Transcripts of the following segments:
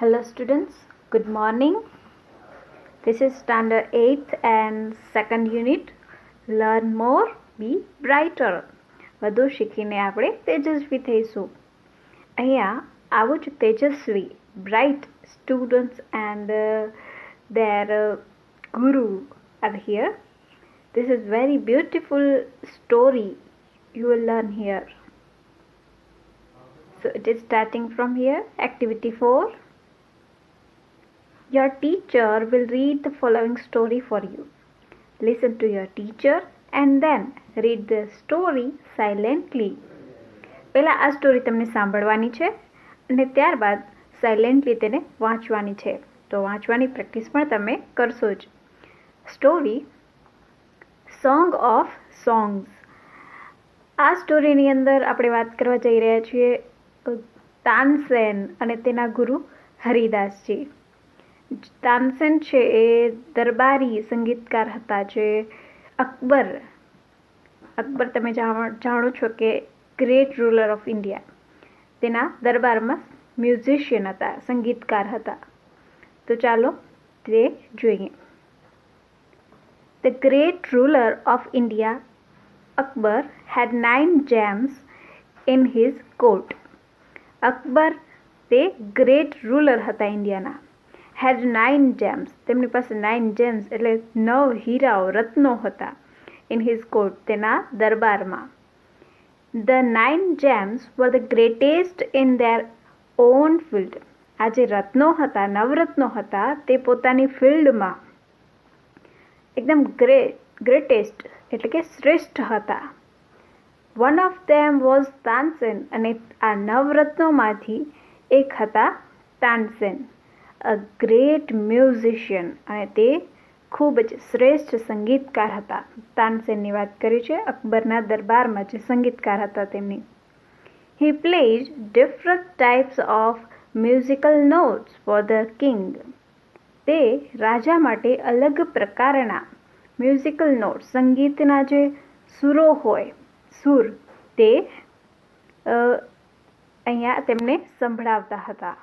Hello students, good morning. This is standard 8th and second unit. Learn more, be brighter. વધુ શીખીને આપણે તેજસ્વી થઈશું. અહીંયા આવું જ તેજસ્વી, bright students and their guru are here. This is very beautiful story you will learn here. So it is starting from here. Activity 4. Your teacher will read the following story for you. Listen to your teacher and then read the story silently. પહેલા આ story તમને સાંભળવાની છે અને ત્યારબાદ silently તેને વાંચવાની છે. તો વાંચવાની પ્રેક્ટિસ પણ તમે કરશો જ. Story song of songs. આ સ્ટોરીની અંદર આપણે વાત કરવા જઈ રહ્યા છીએ તાનસેન અને તેના ગુરુ હરિદાસજી. તાનસેન છે એ દરબારી સંગીતકાર હતા. જે અકબર તમે જાણો છો કે ગ્રેટ રૂલર ઓફ ઇન્ડિયા, તેના દરબારમાં મ્યુઝિશિયન હતા, સંગીતકાર હતા. તો ચાલો તે જોઈએ. The great ruler of India, Akbar, had 9 gems in his court. Akbar તે ગ્રેટ રૂલર હતા ઇન્ડિયાના. had 9 gems, તેમની પાસે 9 gems એટલે 9 હીરાઓ, રત્નો હતા in his court, તેના દરબારમાં. The 9 gems were the greatest in their own field. આ જે રત્નો હતા, નવરત્નો હતા, તે પોતાની ફિલ્ડમાં એકદમ ગ્રેટેસ્ટ એટલે કે શ્રેષ્ઠ હતા. One of them was Tansen, અને આ નવરત્નોમાંથી એક હતા તાનસેન, a great musician, અને તે ખૂબ જ શ્રેષ્ઠ સંગીતકાર હતા. તાનસેનની વાત કરી છે, અકબરના દરબારમાં જે સંગીતકાર હતા તેમની. He played different types of musical notes for the king. તે રાજા માટે અલગ પ્રકારના મ્યુઝિકલ નોટ, સંગીતના જે સુરો હોય, સુર, તે અહીંયા તેમને સંભળાવતા હતા.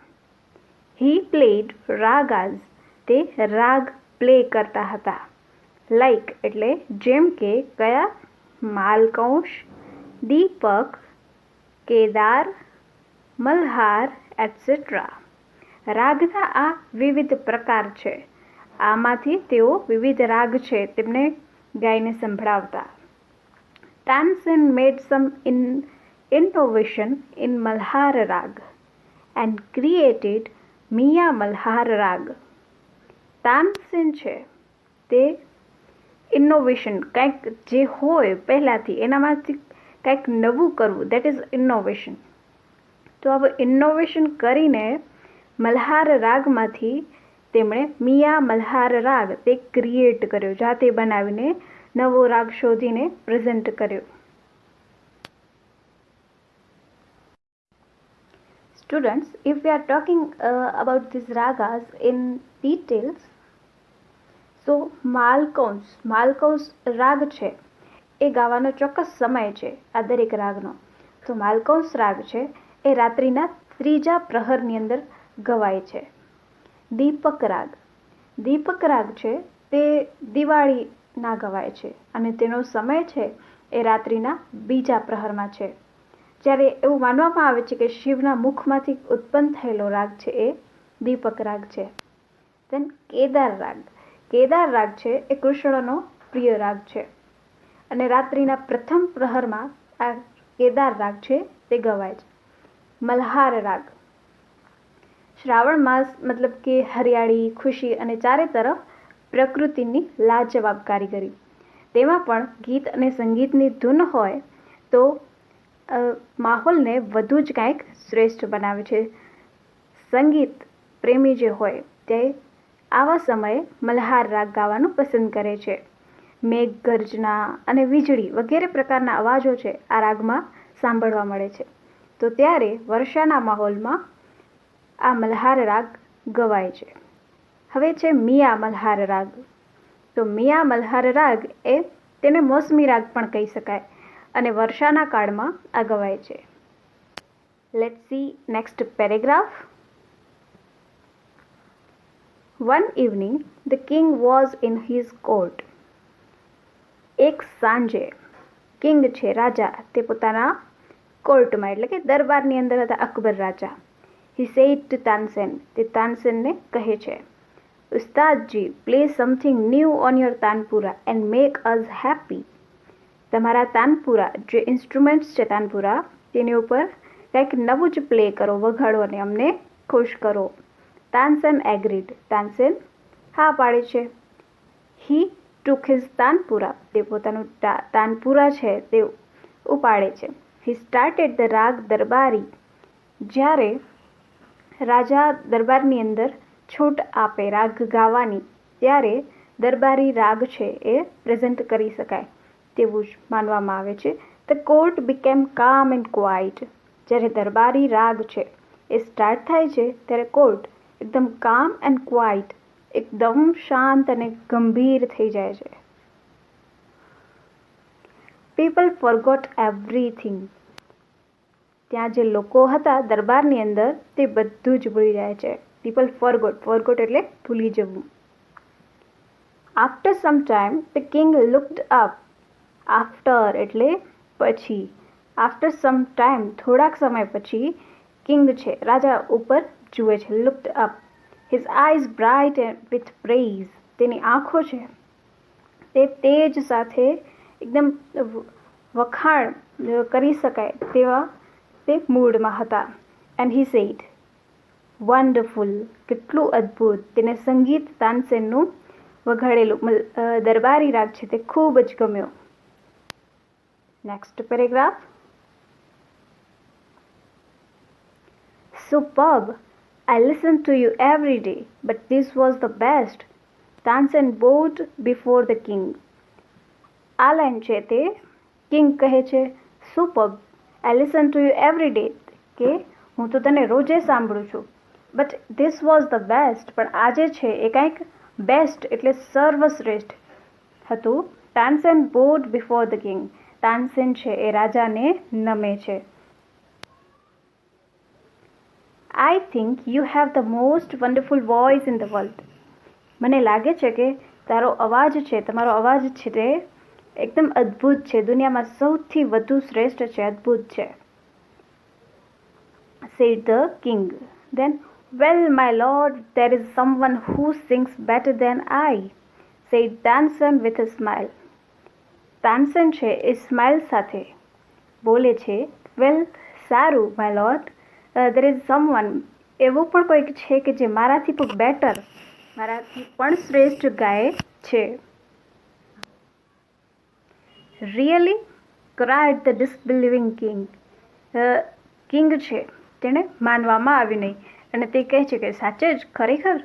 He played ragas, તે રાગ પ્લે કરતા હતા. લાઈક એટલે જેમ કે કયા? માલકૌશ, દીપક, કેદાર, મલ્હાર એટસેટ્રા. રાગના આ વિવિધ પ્રકાર છે. આમાંથી તેઓ વિવિધ રાગ છે તેમને ગાઈને સંભળાવતા. Tansen made some innovation in Malhar rag and created મિયા મલ્હાર રાગ. તાનસેન છે તે ઇનોવેશન, કંઈક જે હોય પહેલાંથી એનામાંથી કંઈક નવું કરવું, દેટ ઇઝ ઇનોવેશન. તો હવે ઇનોવેશન કરીને મલ્હાર રાગમાંથી તેમણે મિયા મલ્હાર રાગ તે ક્રિએટ કર્યો, જાતે બનાવીને નવો રાગ શોધીને પ્રેઝન્ટ કર્યો. Students, if we are talking about these ragas in details, so માલકૌશ રાગ છે એ ગાવાનો ચોક્કસ સમય છે આ દરેક રાગનો. તો માલકૌશ રાગ છે એ રાત્રિના 3જા પ્રહરની અંદર ગવાય છે. દીપક રાગ છે તે દિવાળીના ગવાય છે અને તેનો સમય છે એ રાત્રિના 2જા પ્રહરમાં છે. જ્યારે એવું માનવામાં આવે છે કે શિવના મુખમાંથી ઉત્પન્ન થયેલો રાગ છે એ દીપક રાગ છે. દેન કેદાર રાગ છે એ કૃષ્ણનો પ્રિય રાગ છે અને રાત્રિના પ્રથમ પ્રહરમાં આ કેદાર રાગ છે તે ગવાય છે. મલ્હાર રાગ, શ્રાવણ માસ મતલબ કે હરિયાળી, ખુશી અને ચારે તરફ પ્રકૃતિની લાજવાબ કારીગરી. તેમાં પણ ગીત અને સંગીતની ધૂન હોય તો માહોલને વધુ જ કાંઈક શ્રેષ્ઠ બનાવે છે. સંગીત પ્રેમી જે હોય તે આવા સમયે મલ્હાર રાગ ગાવાનું પસંદ કરે છે. મેઘગર્જના અને વીજળી વગેરે પ્રકારના અવાજો છે આ રાગમાં સાંભળવા મળે છે. તો ત્યારે વર્ષાના માહોલમાં આ મલ્હાર રાગ ગવાય છે. હવે છે મિયા મલ્હાર રાગ. તો મિયા મલ્હાર રાગ એ તેને મોસમી રાગ પણ કહી શકાય અને વર્ષાના કાળમાં આ ગવાય છે. Let's see next paragraph. One evening, the king was in his court. એક સાંજે કિંગ છે રાજા તે પોતાના કોર્ટમાં એટલે કે દરબારની અંદર હતા અકબર રાજા. હી સેડ ટુ તાનસેન તે તાનસેનને કહે છે ઉસ્તાદજી play something new on your tanpura and make us happy. તમારા તાનપુરા જે ઇન્સ્ટ્રુમેન્ટ્સ છે તાનપુરા તેની ઉપર કંઈક નવું જ પ્લે કરો વગાડો અને અમને ખુશ કરો. તાનસેન એગ્રીડ તાનસેન હા પાડે છે. હી ટુક હિઝ તાનપુરા તે પોતાનું તાનપુરા છે તે ઉપાડે છે. હી સ્ટાર્ટેડ ધ રાગ દરબારી જ્યારે રાજા દરબારની અંદર છૂટ આપે રાગ ગાવાની ત્યારે દરબારી રાગ છે એ પ્રેઝન્ટ કરી શકાય તેવું જ માનવામાં આવે છે. ધ કોર્ટ બીકેમ કામ એન્ડ ક્વાઇટ જ્યારે દરબારી રાગ છે એ સ્ટાર્ટ થાય છે ત્યારે કોર્ટ એકદમ કામ એન્ડ ક્વાઇટ એકદમ શાંત અને ગંભીર થઈ જાય છે. પીપલ ફોરગોટ એવરીથિંગ ત્યાં જે લોકો હતા દરબારની અંદર તે બધું જ ભૂલી જાય છે. પીપલ ફોરગોટ એટલે ભૂલી જવું. After some time the king looked up after એટલે પછી. આફ્ટર સમ ટાઈમ થોડાક સમય પછી કિંગ છે રાજા ઉપર જુએ છે. Looked up his eyes bright with praise તેની આંખો છે તે તેજ સાથે એકદમ વખાણ કરી શકાય તેવા તે મૂડમાં હતા. એન્ડ હી સેડ વન્ડરફુલ કેટલું અદ્ભુત. તેને સંગીત તાનસેનનું વગાડેલું દરબારી રાગ છે તે ખૂબ જ ગમ્યો. Next paragraph. Superb! I listen to you every day, but this was the best. Tansen bowed before the king. આ લાઈન છે તે કિંગ કહે છે superb I listen to you every day કે હું તો તને રોજે સાંભળું છું. But this was the best પણ આજે છે એ કંઈક બેસ્ટ એટલે સર્વશ્રેષ્ઠ હતું. Tansen baud before the king Tansen છે એ રાજાને નમે છે. I think you have the most wonderful voice in the world. મને લાગે છે કે તારો અવાજ છે તમારો અવાજ છે તે એકદમ અદ્ભુત છે દુનિયામાં સૌથી વધુ શ્રેષ્ઠ છે અદ્ભુત છે. Said the king. Then, well, my lord, there is someone who sings better than I, said Tansen with a smile. Tansen છે એ સ્માઇલ સાથે બોલે છે વેલ સારું my lord there is someone એવું પણ કોઈક છે કે જે મારાથી પણ બેટર મારાથી પણ શ્રેષ્ઠ ગાય છે. Really cried the disbelieving king. King છે તેણે માનવામાં આવ્યું નહીં અને તે કહે છે કે સાચે જ ખરેખર.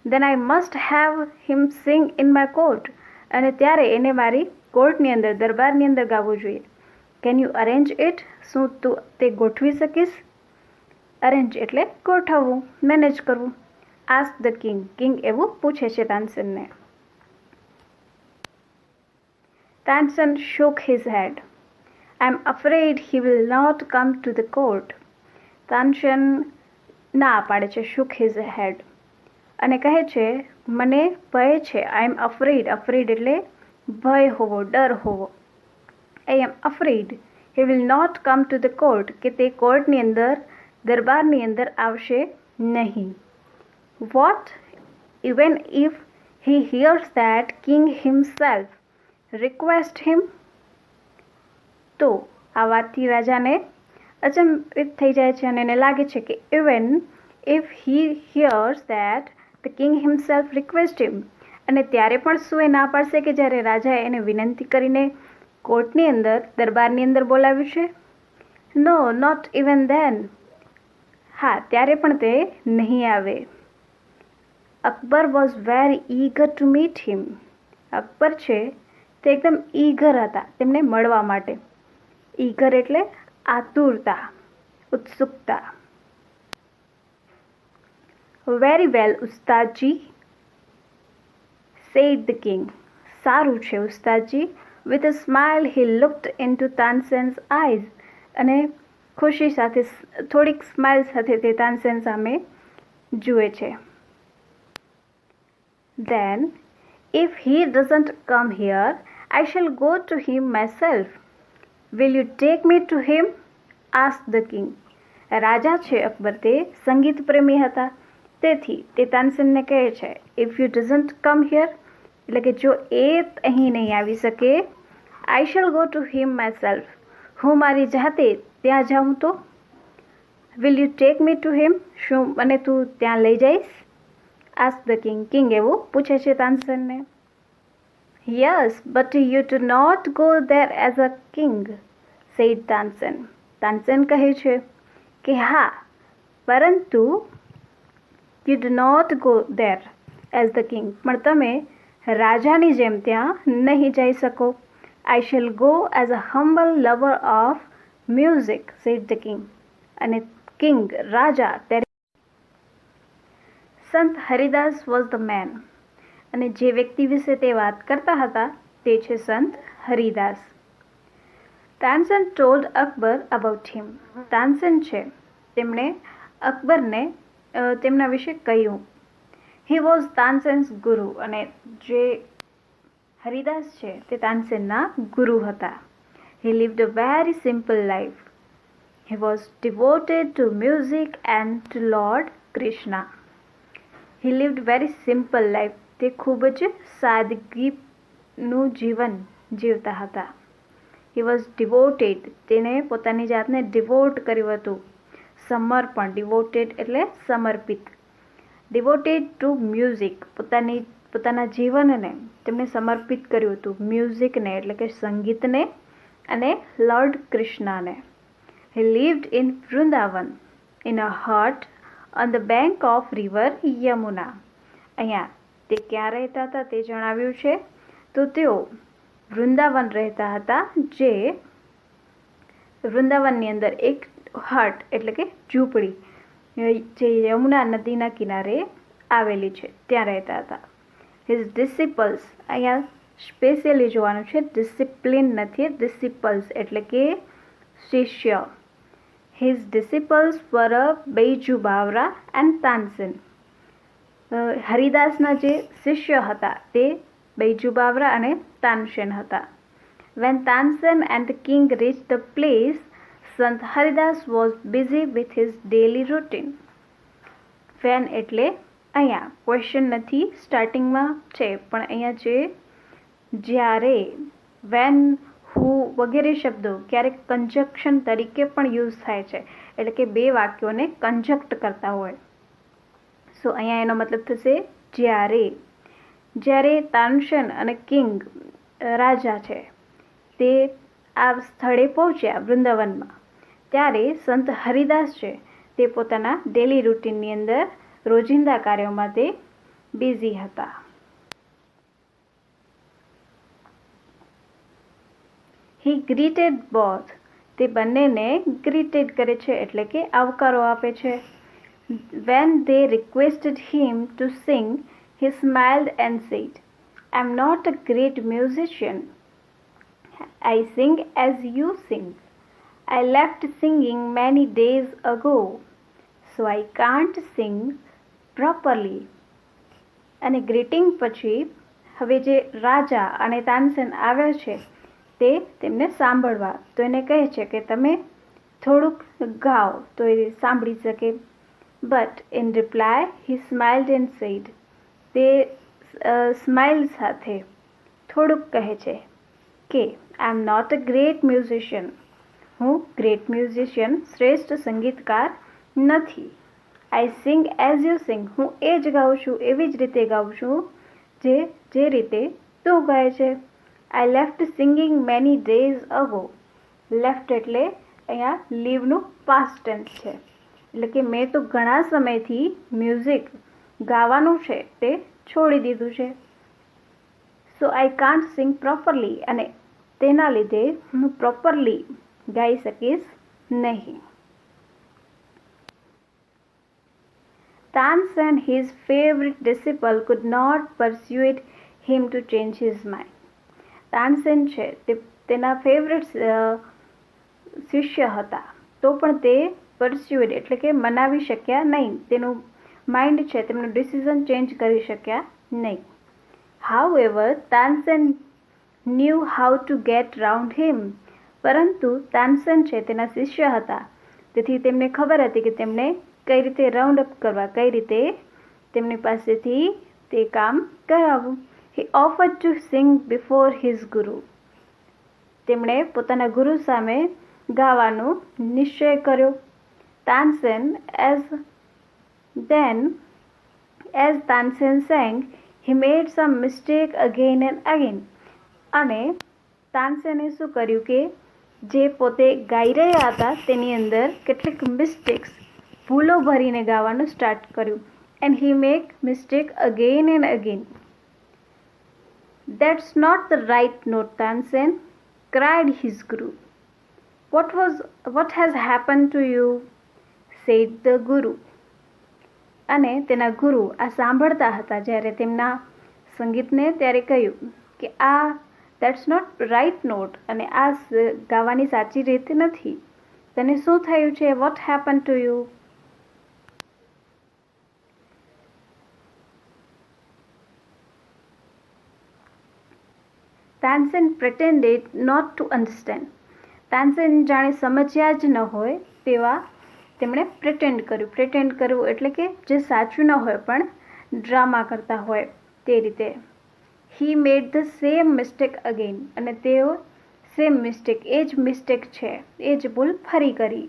Then I must have him sing in my court. અને ત્યારે એને મારી કોર્ટની અંદર દરબારની અંદર ગાવું જોઈએ. Can you arrange it. શું તું તે ગોઠવી શકીશ. અરેન્જ એટલે ગોઠવવું મેનેજ કરવું. Ask the king. કિંગ એવું પૂછે છે તાનસેનને. Tansen shook his head. I am afraid he will not come to the court. Tansen ના પાડે છે shook his head અને કહે છે મને ભય છે. I am afraid. afraid એટલે ભય હોવો ડર હોવો. I am afraid he will not come to the court કે તે કોર્ટની અંદર દરબારની અંદર આવશે નહીં. What even if he hears that king himself request him. તો આ વાતથી રાજાને અચંબિત થઈ જાય છે અને એને લાગે છે કે even if he hears that the king himself request him. અને ત્યારે પણ શું એ ના પાડશે કે જ્યારે રાજાએ એને વિનંતી કરીને કોર્ટની અંદર દરબારની અંદર બોલાવ્યું છે. No not even then. હા ત્યારે પણ તે નહીં આવે. Akbar was very eager to meet him. Akbar છે તે એકદમ ઈગર હતા તેમને મળવા માટે. ઈગર એટલે આતુરતા ઉત્સુકતા. Very well Ustadji said the king. સારું છે ઉસ્તાદજી. with a smile he looked into Tansen's eyes. અને ખુશી સાથે થોડીક સ્માઇલ સાથે તે તાનસેન સામે જુએ છે. Then, if he doesn't come here, I shall go to him myself. Will you take me to him? asked the king. રાજા છે અકબર તે સંગીત પ્રેમી હતા, તેથી તે તાનસેનને કહે છે, if you doesn't come here, એટલે કે જો એ અહીં નહીં આવી શકે, I shall go to him myself, હું મારી જાતે ત્યાં જાઉં તો. Will you take me to him, શું મને તું ત્યાં લઈ જઈશ? આસ્ક ધ કિંગ, કિંગ એવું પૂછે છે તાનસેનને. Yes, but you do not go there as a king, said Tansen. Tansen કહે છે કે હા, પરંતુ you do not go there as the king, પણ તમે રાજાની જેમ ત્યાં નહીં જઈ શકો. I shall go as a humble lover of music, said the king. અને કિંગ રાજા ત્યારે Sant Haridas was the main, અને જે વ્યક્તિ વિશે તે વાત કરતા હતા તે છે સંત હરિદાસ. તાનસેન ટોલ્ડ અકબર અબાઉટ હિમ. તાનસેન છે તેમણે અકબરને તેમના વિશે કહ્યું. હી વોઝ તાનસેન્સ ગુરુ, અને જે હરિદાસ છે તે તાનસેનના ગુરુ હતા. He lived a very simple life. He was devoted to music and to lord Krishna. He lived very simple life. તે ખૂબ જ સાદગીનું જીવન જીવતા હતા. હી વોઝ ડિવોટેડ, તેને પોતાની જાતને ડિવોટ કર્યું હતું. સમર્પણ, ડિવોટેડ એટલે સમર્પિત. ડિવોટેડ ટુ મ્યુઝિક, પોતાના જીવનને તેમણે સમર્પિત કર્યું હતું મ્યુઝિકને એટલે કે સંગીતને અને લોર્ડ કૃષ્ણને. He lived in Vrindavan in a hut on the bank of river Yamuna. અહીંયા તે ક્યાં રહેતા હતા તે જણાવ્યું છે, તો તેઓ વૃંદાવન રહેતા હતા, જે વૃંદાવનની અંદર એક હટ એટલે કે ઝૂંપડી જે યમુના નદીના કિનારે આવેલી છે ત્યાં રહેતા હતા. હિઝ ડિસિપલ્સ, અહીંયા સ્પેશિયલી જોવાનું છે, ડિસિપ્લિન નથી, ડિસિપલ્સ એટલે કે શિષ્ય. His disciples were Baiju Bawra and Tansen. હરિદાસના જે શિષ્ય હતા તે બૈજુ બાવરા અને તાનસેન હતા. When Tansen and the king reach the place, Sant Haridas was busy with his daily routine. When એટલે અહીંયા ક્વેશ્ચન નથી, સ્ટાર્ટિંગમાં છે, પણ અહીંયા છે જ્યારે, વેન, હુ વગેરે શબ્દો ક્યારેક કંજક્શન તરીકે પણ યુઝ થાય છે, એટલે કે બે વાક્યોને કંજક્ટ કરતા હોય. સો અહીંયા એનો મતલબ થશે જ્યારે. જ્યારે તાનસેન અને કિંગ રાજા છે તે આ સ્થળે પહોંચ્યા વૃંદાવનમાં, ત્યારે સંત હરિદાસ છે તે પોતાના ડેલી રૂટીનની અંદર રોજિંદા કાર્યોમાં તે બિઝી હતા. હી ગ્રીટેડ બોથ, તે બંનેને ગ્રીટેડ કરે છે એટલે કે આવકારો આપે છે. When they requested him to sing, he smiled and said, I am not a great musician. I sing as you sing. I left singing many days ago, so I can't sing properly. અને greeting પછી હવે જે રાજા અને તાનસેન આવ્યા છે તે તેમને સાંભળવા, તો એને કહે છે કે તમે થોડુંક ગાઓ તો એ સાંભળી શકે. But in reply, he smiled and said, તે સ્માઇલ સાથે થોડુંક કહે છે કે I am not a great musician. હું ગ્રેટ મ્યુઝિશિયન, શ્રેષ્ઠ સંગીતકાર નથી. I sing as you sing. હું એ જ ગાઉં છું, એવી જ રીતે ગાઉં છું જે રીતે તું ગાય છે. I left singing many days ago. Left એટલે અહીંયા લીવનું પાસ્ટ ટેન્સ છે, એટલે કે મેં તો ઘણા સમયથી મ્યુઝિક ગાવાનું છે તે છોડી દીધું છે. સો આઈ કાન્ટ સિંગ પ્રોપરલી, અને તેના લીધે હું પ્રોપરલી ગાઈ શકીશ નહીં. Tansen, his favorite disciple, could not persuade him to change his mind. Tansen છે તે તેના ફેવરેટ શિષ્ય હતા, તો પણ તે પરસ્યુએડ એટલે કે મનાવી શક્યા નહીં, તેનું માઇન્ડ છે તેમનું ડિસિઝન ચેન્જ કરી શક્યા નહીં. However, Tansen knew how to get round him. પરંતુ તાનસેન છે તેના શિષ્ય હતા, તેથી તેમને ખબર હતી કે તેમને કઈ રીતે રાઉન્ડ અપ કરવા, કઈ રીતે તેમની પાસેથી તે કામ કરાવવું. He offered to sing before his guru. તેમણે પોતાના ગુરુ સામે ગાવાનો નિશ્ચય કર્યો. Tansen as Tansen sang, he made some mistake again and again. અને તાનસેને શું કર્યું કે જે પોતે ગાઈ રહ્યા હતા તેની અંદર કેટલીક મિસ્ટેક્સ, ભૂલો ભરીને ગાવાનું સ્ટાર્ટ કર્યું. And he make mistake again and again. That's not the right note, Tansen, cried his guru. What has happened to you? said the guru. અને તેના ગુરુ આ સાંભળતા હતા જ્યારે તેમના સંગીતને, ત્યારે કહ્યું કે આ દેટ્સ નોટ રાઇટ નોટ અને આ ગાવાની સાચી રીત નથી. તને શું થયું છે? What happen to you? Tansen pretended not to understand. Tansen જાણે સમજ્યા જ ન હોય તેવા તેમણે પ્રિટેન્ડ કર્યું. પ્રિટેન્ડ કરવું એટલે કે જે સાચું ન હોય પણ ડ્રામા કરતા હોય તે રીતે. He made the same mistake again. અને તેઓ સેમ મિસ્ટેક, એ જ મિસ્ટેક છે, એ જ ભૂલ ફરી કરી.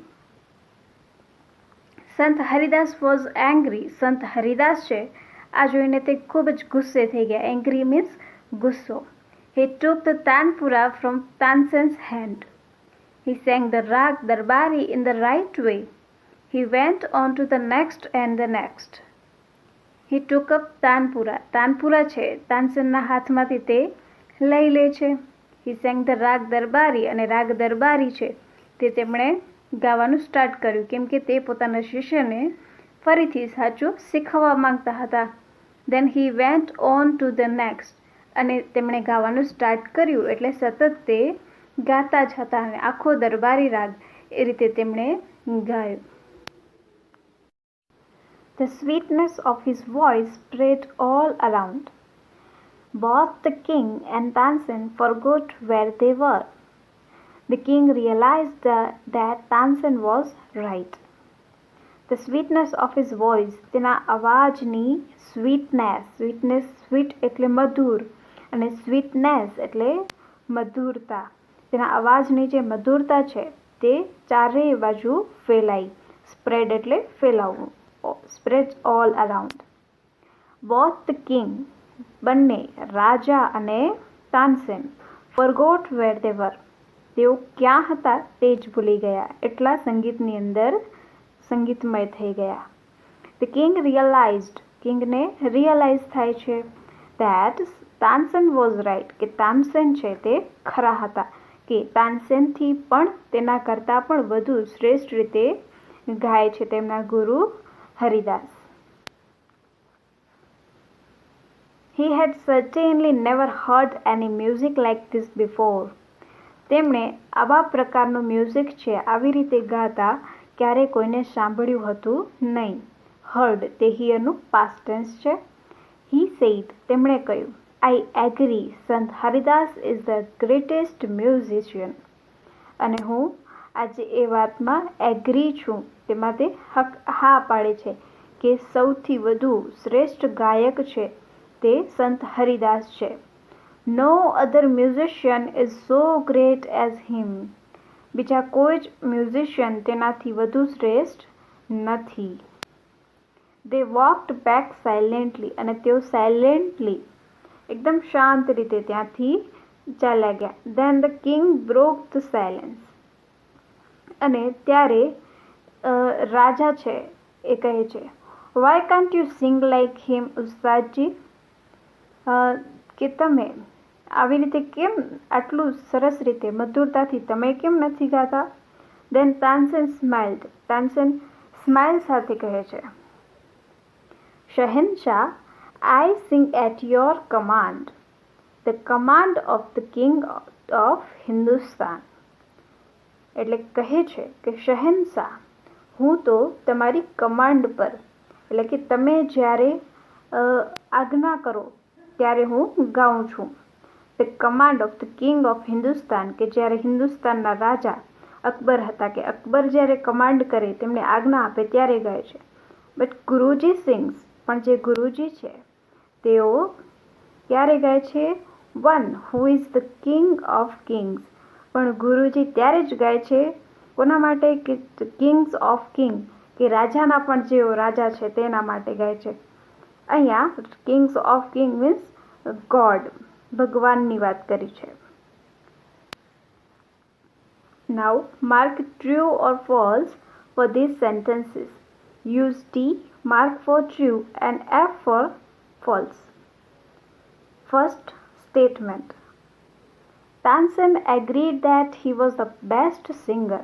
સંત હરિદાસ વોઝ એંગ્રી. સંત હરિદાસ છે આ જોઈને તે ખૂબ જ ગુસ્સે થઈ ગયા. એંગ્રી મીન્સ ગુસ્સો. He took the tanpura from Tansen's hand. He sang the rag darbari in the right way. He went on to the next and the next. He took up tanpura. Tanpura છે તાનસેનના હાથમાંથી તે લઈ લે છે. He sang the rag darbari. અને રાગ દરબારી છે તે તેમણે ગાવાનું સ્ટાર્ટ કર્યું, કેમ કે તે પોતાના શિષ્યને ફરીથી સાચું શીખવવા માંગતા હતા. Then he went on to the next. અને તેમણે ગાવાનું સ્ટાર્ટ કર્યું એટલે સતત તે ગાતા જ હતા અને આખો દરબારી રાગ એ રીતે તેમણે ગાયો. The sweetness of his voice spread all around. Both the king and Tansen forgot where they were. The king realized that Tansen was right. The sweetness of his voice, તેના અવાજની sweetness, sweet એટલે મધુર અને sweetness એટલે મધુરતા. તેના અવાજની જે મધુરતા છે તે ચારેય બાજુ ફેલાઈ. સ્પ્રેડ એટલે ફેલાવવું. Spread all around. Both the king, બંને રાજા અને તાનસેન, ફોરગોટ વેર દે વર, તેઓ ક્યાં હતા તે જ ભૂલી ગયા, એટલા સંગીતની અંદર સંગીતમય થઈ ગયા. ધ કિંગ રિયલાઇઝડ, કિંગને રિયલાઇઝ થાય છે that તાનસેન વોઝ રાઇટ, કે તાનસેન છે તે ખરા હતા, કે તાનસેનથી પણ તેના કરતાં પણ વધુ શ્રેષ્ઠ રીતે ગાય છે તેમના ગુરુ Haridas. He had certainly never heard any music like this before. તેમણે આવા પ્રકારનું મ્યુઝિક છે આવી રીતે ગાતા ક્યારે કોઈને સાંભળ્યું હતું નહીં. હર્ડ તે હિયરનું પાસ્ટ ટેન્સ છે. He said, તેમણે કહ્યું, I agree, સંત Haridas is the greatest musician. અને હું આજે એ વાતમાં એગ્રી છું, તેમાં તે હા પાડે છે કે સૌથી વધુ શ્રેષ્ઠ ગાયક છે તે સંત હરિદાસ છે. No other musician is so great as him. બીજા કોઈ જ મ્યુઝિશિયન તેનાથી વધુ શ્રેષ્ઠ નથી. They walked back silently. અને તેઓ સાયલેન્ટલી એકદમ શાંત રીતે ત્યાંથી ચાલ્યા ગયા. Then the king broke the silence. અને ત્યારે રાજા છે એ કહે છે, Why can't you sing like him, ઉસ્તાદજી? કે તમે આવી રીતે કેમ આટલું સરસ રીતે મધુરતાથી તમે કેમ નથી ગાતા? Then Tansen smiled. Tansen smile સાથે કહે છે, શહેનશાહ, I sing at your command, the command of the king of Hindustan. એટલે કહે છે કે શહેનશાહ, હું તો તમારી કમાન્ડ પર, એટલે કે તમે જ્યારે આજ્ઞા કરો ત્યારે હું ગાઉં છું. The command of the king of Hindustan, કે જ્યારે હિન્દુસ્તાનના રાજા અકબર હતા, કે અકબર જ્યારે કમાન્ડ કરે, તેમને આજ્ઞા આપે ત્યારે ગાય છે. બટ ગુરુજી સિંગ્સ, પણ જે ગુરુજી છે તેઓ ક્યારે ગાય છે? One who is the king of Kings. પણ ગુરુજી ત્યારે જ ગાય છે કોના માટે? કે કિંગ્સ ઓફ કિંગ, કે રાજાના પણ જેઓ રાજા છે તેના માટે ગાય છે. અહીંયા Kings of king means God, ભગવાનની વાત કરી છે. Now mark true or false for these sentences. Use T mark for true and F for false. First statement. Tansen agreed that he was the best singer.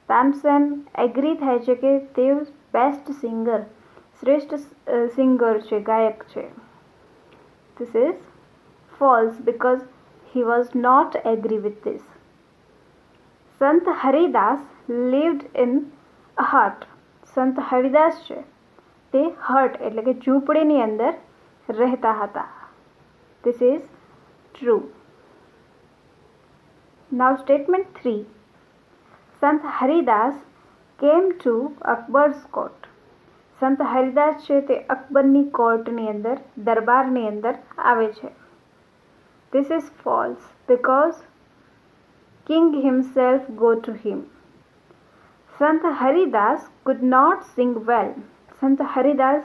Tansen agree થાય છે કે તે best singer, શ્રેષ્ઠ singer છે, ગાયક છે. This is false because he was not agree with this. સંત Haridas lived in a hut. સંત હરિદાસ છે તે હટ એટલે કે ઝૂંપડીની અંદર રહેતા હતા. This is true. Now statement 3. સંત Haridas came to Akbar's court. સંત હરિદાસ છે તે અકબરની કોર્ટની અંદર, દરબારની અંદર આવે છે. This is false because king himself go to him. સંત Haridas could not sing well. સંત હરિદાસ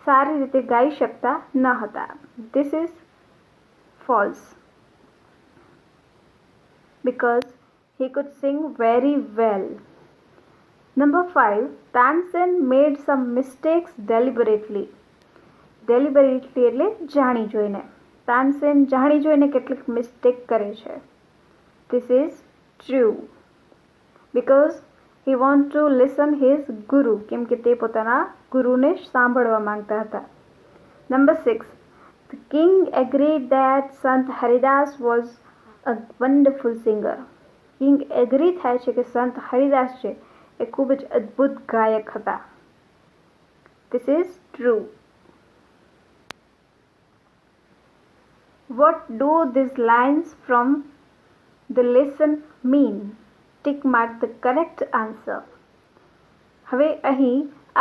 સારી રીતે ગાઈ શકતા ન હતા. This is false because he could sing very well. Number 5. Tansen made some mistakes deliberately. Deliberately એટલે જાણી જોઈને. તાનસેન જાણી જોઈને કેટલીક મિસ્ટેક કરે છે. This is true because he want to listen his guru, કેમ કે તે પોતાના ગુરુને સાંભળવા માંગતા હતા. Number 6. The king agreed that Sant Haridas was a wonderful singer. King agree થાય છે કે સંત હરિદાસ છે એ ખૂબ જ અદ્ભુત ગાયક હતા. This is true. What do these lines from the lesson mean? Tick mark the correct answer. હવે અહીં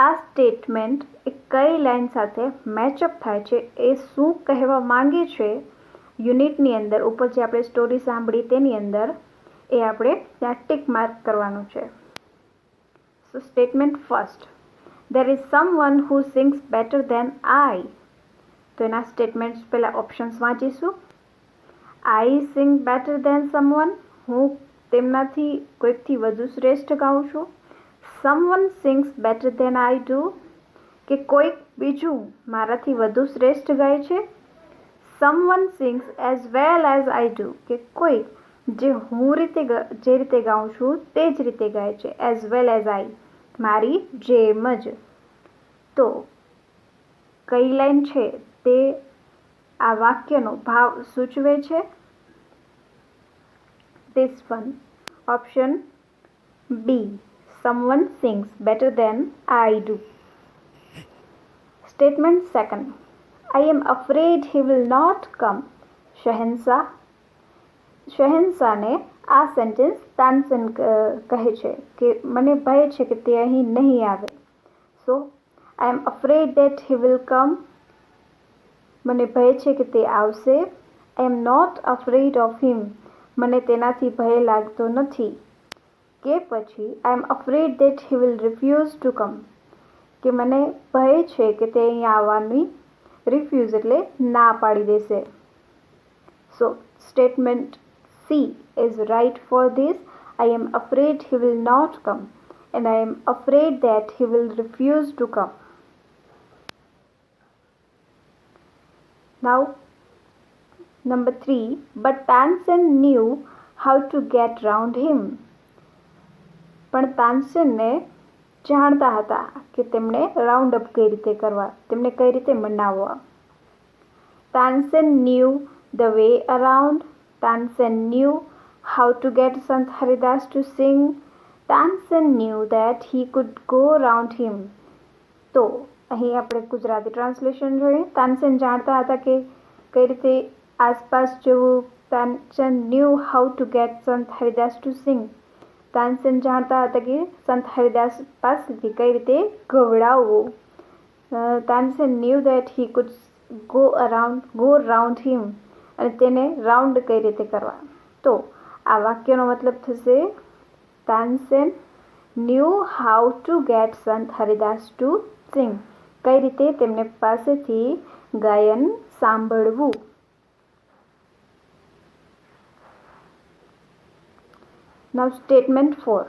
આ સ્ટેટમેન્ટ એ કઈ લાઈન સાથે મેચઅપ થાય છે, એ શું કહેવા માંગે છે યુનિટની અંદર, ઉપર જે આપણે સ્ટોરી સાંભળી તેની અંદર, એ આપણે ત્યાં ટિક માર્ક કરવાનું છે. So statement first. There is someone who sings better than I. તો એના સ્ટેટમેન્ટ્સ પહેલાં options વાંચીશું. I sing better than someone. હું તેમનાથી કોઈકથી વધુ શ્રેષ્ઠ ગાઉં છું. Someone sings better than I do. કે કોઈક બીજું મારાથી વધુ શ્રેષ્ઠ ગાય છે. Someone sings as well as I do. કે કોઈક જે જે રીતે ગાઉં છું તે જ રીતે ગાય છે. As well as I, મારી જેમ જ. તો કઈ લાઈન છે તે આ વાક્યનો ભાવ સૂચવે છે? This one. Option B. Someone sings better than I do. Statement second. I am afraid he will not come. શહેનશાહ. શહેનશાહને આ સેન્ટેન્સ તાનસેન કહે છે કે મને ભય છે કે તે અહીં નહીં આવે. સો I am afraid that he will come. મને ભય છે કે તે આવશે. I am not afraid of him. મને તેનાથી ભય લાગતો નથી. કે પછી I am afraid that he will refuse to come. કે મને ભય છે કે તે અહીંયા આવવાની રિફ્યુઝ એટલે ના પાડી દેશે. સો statement C is right for this. I am afraid he will not come and I am afraid that he will refuse to come. Now number 3. But Tansen knew how to get round him. પણ તાનસેનને જાણતા હતા કે તેમણે round up કઈ રીતે કરવા, તેમને કઈ રીતે મનાવવા. Tansen knew the way around. Tansen knew how to get Sant Haridas to sing. Tansen knew that he could go round him. તો અહીં આપણે ગુજરાતી ટ્રાન્સલેશન જોઈએ. તાનસેન જાણતા હતા કે કઈ રીતે આસપાસ જવું. Tansen new how to gate સંત હરિદાસ ટુ સિંગ. તાનસેન જાણતા હતા કે સંત હરિદાસ પાસેથી કઈ રીતે ગવડાવવું. Tansen knew that he could go round him, અને તેને રાઉન્ડ કઈ રીતે કરવા. તો આ વાક્યનો મતલબ થશે Tansen new how to gate સંત હરિદાસ ટુ સિંગ. કઈ રીતે તેમને પાસેથી ગાયન સાંભળવું. Now statement 4.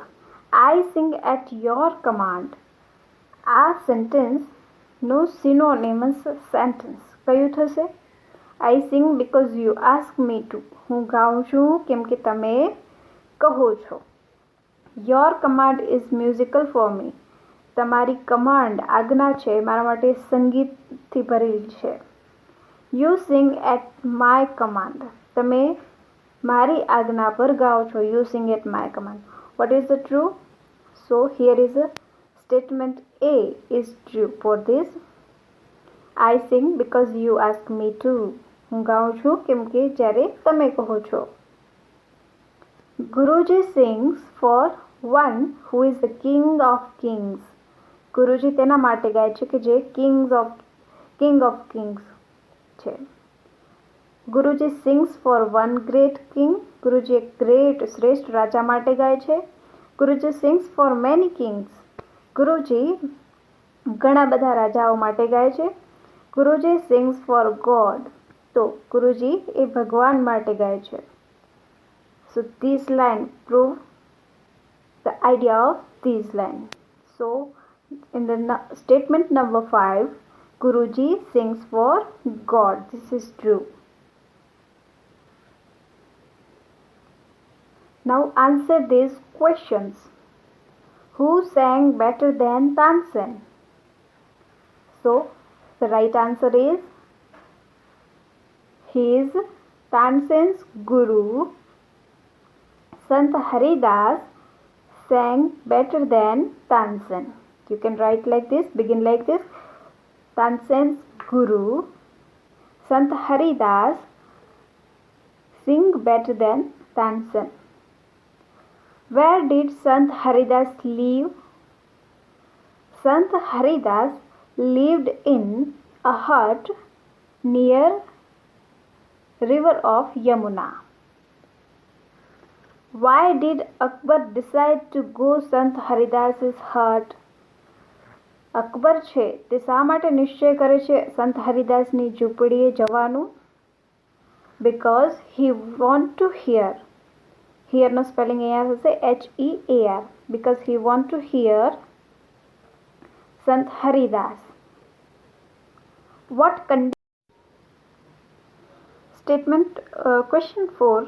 I sing at your command. આ સેન્ટેન્સનું સિનોનિમસ સેન્ટેન્સ કયું થશે? I sing because you ask me to. હું ગાઉં છું કેમ કે તમે કહો છો. Your command is musical for me. તમારી કમાન્ડ આજ્ઞા છે મારા માટે સંગીતથી ભરેલી છે. You sing at my command. તમે મારી આજ્ઞા પર ગાઓ છો. You sing at my command. What is the true? So here is a statement A is true for this. I sing because you ask me to. હું ગાઉં છું કેમ કે જ્યારે તમે કહો છો. Guruji sings for one who is the king of kings. ગુરુજી તેના માટે ગાય છે કે જે king of kings છે. ગુરુજી sings for one great king. ગુરુજી એક ગ્રેટ શ્રેષ્ઠ રાજા માટે ગાય છે. ગુરુજી sings for many kings. ગુરુજી ઘણા બધા રાજાઓ માટે ગાય છે. ગુરુજી sings for God. તો ગુરુજી એ ભગવાન માટે ગાય છે. So this line prove the idea of this line. So in the statement number 5, Guruji sings for God. This is true. Now answer these questions. Who sang better than Tansen? So the right answer is he is Tansen's Guru. Sant Haridas sang better than Tansen. You can write like this, begin like this. Tansen's Guru, Sant Haridas, sing better than Tansen. Where did Sant Haridas live? Sant Haridas lived in a hut near river of Yamuna. Why did Akbar decide to go Sant Haridas's hut? Akbar છે તે શા માટે નિશ્ચય કરે છે સંત હરિદાસની ઝૂંપડીએ જવાનું? Because he want to hear. Hearનો સ્પેલિંગ અહીંયા થશે HEAR. Because he want to hear Sant Haridas. What statement question 4.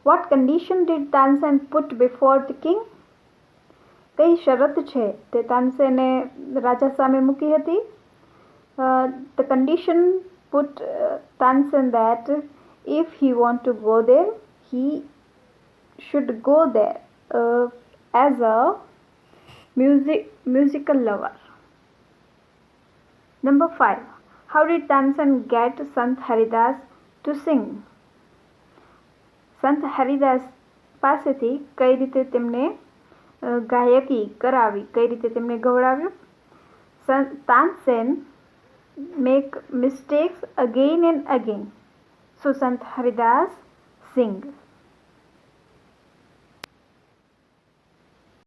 What condition did Tansen put before the king? કઈ શરત છે તે તાનસેને રાજા સામે મૂકી હતી? The condition put Tansen that if he want to go there, he should go there as a musical lover. Number 5. How did Tansen get Sant Haridas to sing? સંત હરિદાસ પાસેથી કઈ રીતે તેમને ગાયકી કરાવી, કઈ રીતે તેમને ગવડાવ્યું? Tansen make mistakes again and again. So Sant Haridas sing.